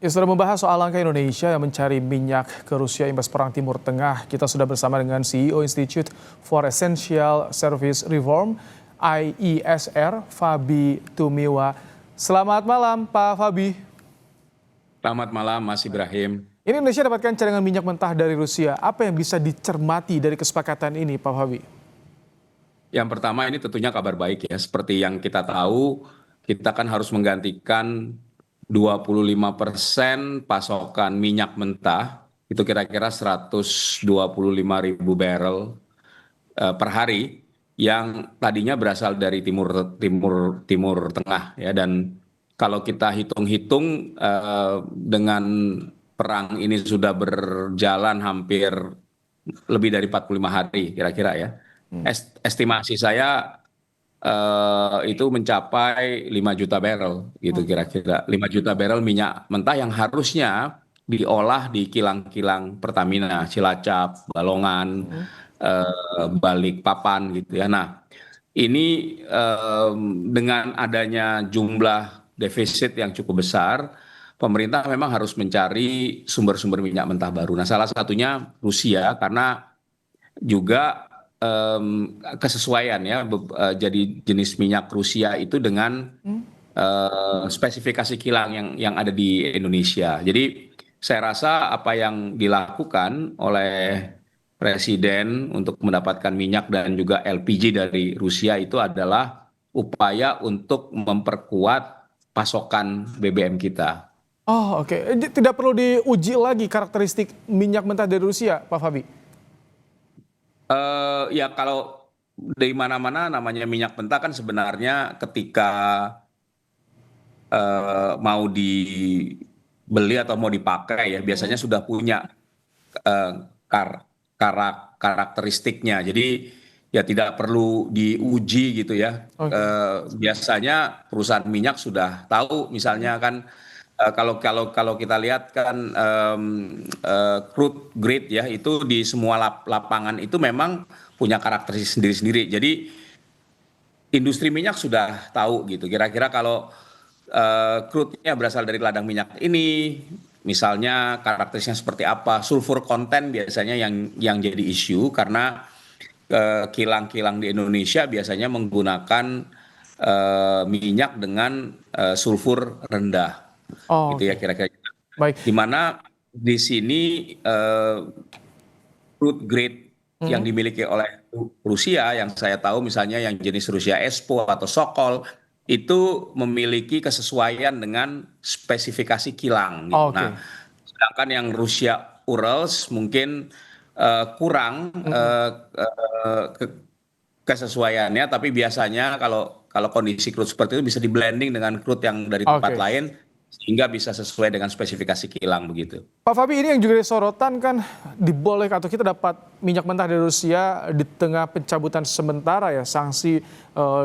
Ya, sudah membahas soal langkah Indonesia yang mencari minyak ke Rusia imbas Perang Timur Tengah. Kita sudah bersama dengan CEO Institute for Essential Service Reform, IESR, Fabi Tumiwa. Selamat malam, Pak Fabi. Selamat malam, Mas Ibrahim. Ini Indonesia dapatkan cadangan minyak mentah dari Rusia. Apa yang bisa dicermati dari kesepakatan ini, Pak Fabi? Yang pertama ini tentunya kabar baik ya. Seperti yang kita tahu, kita kan harus menggantikan 25% pasokan minyak mentah. Itu kira-kira 125.000 barrel per hari yang tadinya berasal dari timur tengah ya. Dan kalau kita hitung-hitung dengan perang ini sudah berjalan hampir lebih dari 45 hari kira-kira ya. Estimasi saya itu mencapai 5 juta barrel gitu kira-kira. 5 juta barrel minyak mentah yang harusnya diolah di kilang-kilang Pertamina, Cilacap, Balongan, Balikpapan gitu ya. Nah, ini dengan adanya jumlah defisit yang cukup besar, pemerintah memang harus mencari sumber-sumber minyak mentah baru. Nah, salah satunya Rusia karena juga kesesuaian ya, jadi jenis minyak Rusia itu dengan spesifikasi kilang yang ada di Indonesia. Jadi saya rasa apa yang dilakukan oleh Presiden untuk mendapatkan minyak dan juga LPG dari Rusia itu adalah upaya untuk memperkuat pasokan BBM kita. Oh, oke. Tidak perlu diuji lagi karakteristik minyak mentah dari Rusia, Pak Fabi? Ya kalau dari mana-mana namanya minyak mentah kan sebenarnya ketika mau dibeli atau mau dipakai ya biasanya sudah punya eh, karakteristiknya. Jadi ya tidak perlu diuji gitu ya. Oke. Biasanya perusahaan minyak sudah tahu misalnya kan kalau kita lihat kan crude grade ya itu di semua lapangan itu memang punya karakteristik sendiri-sendiri. Jadi industri minyak sudah tahu gitu. Kira-kira kalau crude-nya berasal dari ladang minyak ini, misalnya karakteristiknya seperti apa, sulfur konten biasanya yang jadi isu karena kilang-kilang di Indonesia biasanya menggunakan minyak dengan sulfur rendah, Oh, gitu ya oke. kira-kira. Baik. Di mana di sini crude grade yang Mhm. dimiliki oleh Rusia yang saya tahu misalnya yang jenis Rusia Espo atau Sokol itu memiliki kesesuaian dengan spesifikasi kilang gitu. Nah, Oke. sedangkan yang Rusia Urals mungkin kurang Mhm. kesesuaiannya, tapi biasanya kalau kalau kondisi crude seperti itu bisa di blending dengan crude yang dari tempat Oke. lain sehingga bisa sesuai dengan spesifikasi kilang begitu. Pak Fabi, ini yang juga disorotan kan dibolehkan atau kita dapat minyak mentah dari Rusia di tengah pencabutan sementara ya sanksi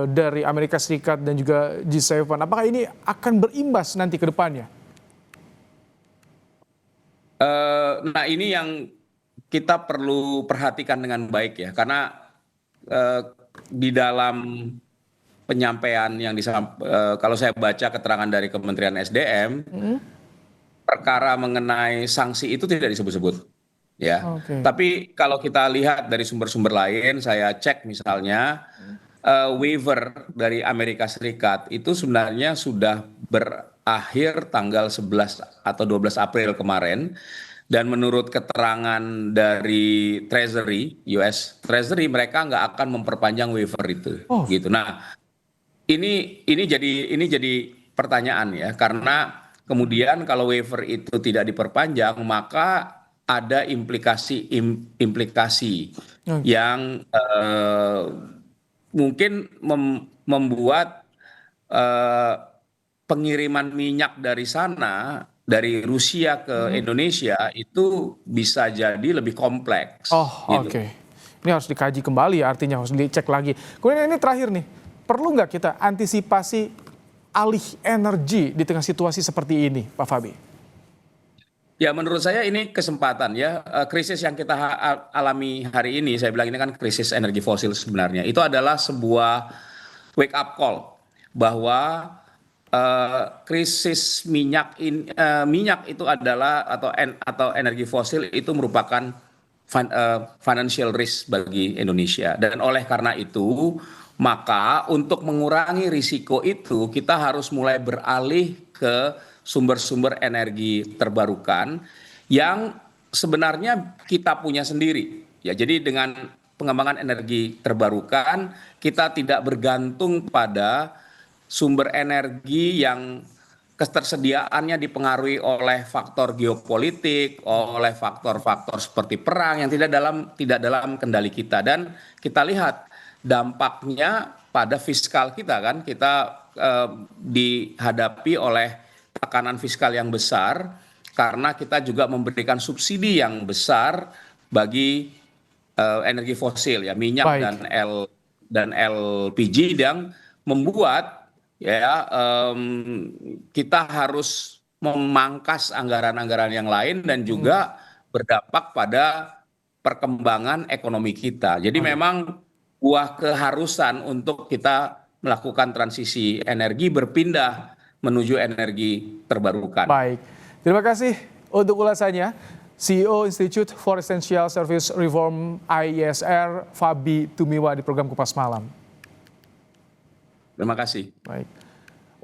dari Amerika Serikat dan juga G7. Apakah ini akan berimbas nanti ke depannya? Nah ini yang kita perlu perhatikan dengan baik ya, karena eh, di dalam penyampaian yang kalau saya baca keterangan dari Kementerian SDM, Mhm. perkara mengenai sanksi itu tidak disebut-sebut, ya. Oke. Tapi kalau kita lihat dari sumber-sumber lain, saya cek misalnya waiver dari Amerika Serikat itu sebenarnya sudah berakhir tanggal 11 atau 12 April kemarin. Dan menurut keterangan dari Treasury, US Treasury, mereka nggak akan memperpanjang waiver itu, Oh, gitu. Nah, ini jadi pertanyaan ya, karena kemudian kalau waiver itu tidak diperpanjang, maka ada implikasi oke. yang mungkin membuat eh, pengiriman minyak dari sana, dari Rusia ke Mhm. Indonesia itu bisa jadi lebih kompleks, Oh, gitu. oke. Ini harus dikaji kembali ya, artinya harus dicek lagi. Kemudian ini terakhir nih, perlu nggak kita antisipasi alih energi di tengah situasi seperti ini, Pak Fabi? Ya, menurut saya ini kesempatan ya. Krisis yang kita alami hari ini, saya bilang ini kan krisis energi fosil sebenarnya. Itu adalah sebuah wake up call bahwa krisis minyak itu adalah atau energi fosil itu merupakan financial risk bagi Indonesia. Dan oleh karena itu, maka untuk mengurangi risiko itu kita harus mulai beralih ke sumber-sumber energi terbarukan yang sebenarnya kita punya sendiri. Ya, jadi dengan pengembangan energi terbarukan kita tidak bergantung pada sumber energi yang ketersediaannya dipengaruhi oleh faktor geopolitik, oleh faktor-faktor seperti perang yang tidak dalam kendali kita. Dan kita lihat dampaknya pada fiskal kita kan, kita dihadapi oleh tekanan fiskal yang besar karena kita juga memberikan subsidi yang besar bagi energi fosil ya, minyak Baik, dan LPG yang membuat ya kita harus memangkas anggaran-anggaran yang lain dan juga berdampak pada perkembangan ekonomi kita. Jadi baik, memang buah keharusan untuk kita melakukan transisi energi berpindah menuju energi terbarukan. baik. Terima kasih untuk ulasannya. CEO Institute for Essential Service Reform IESR, Fabi Tumiwa di program Kupas Malam. Terima kasih. Baik.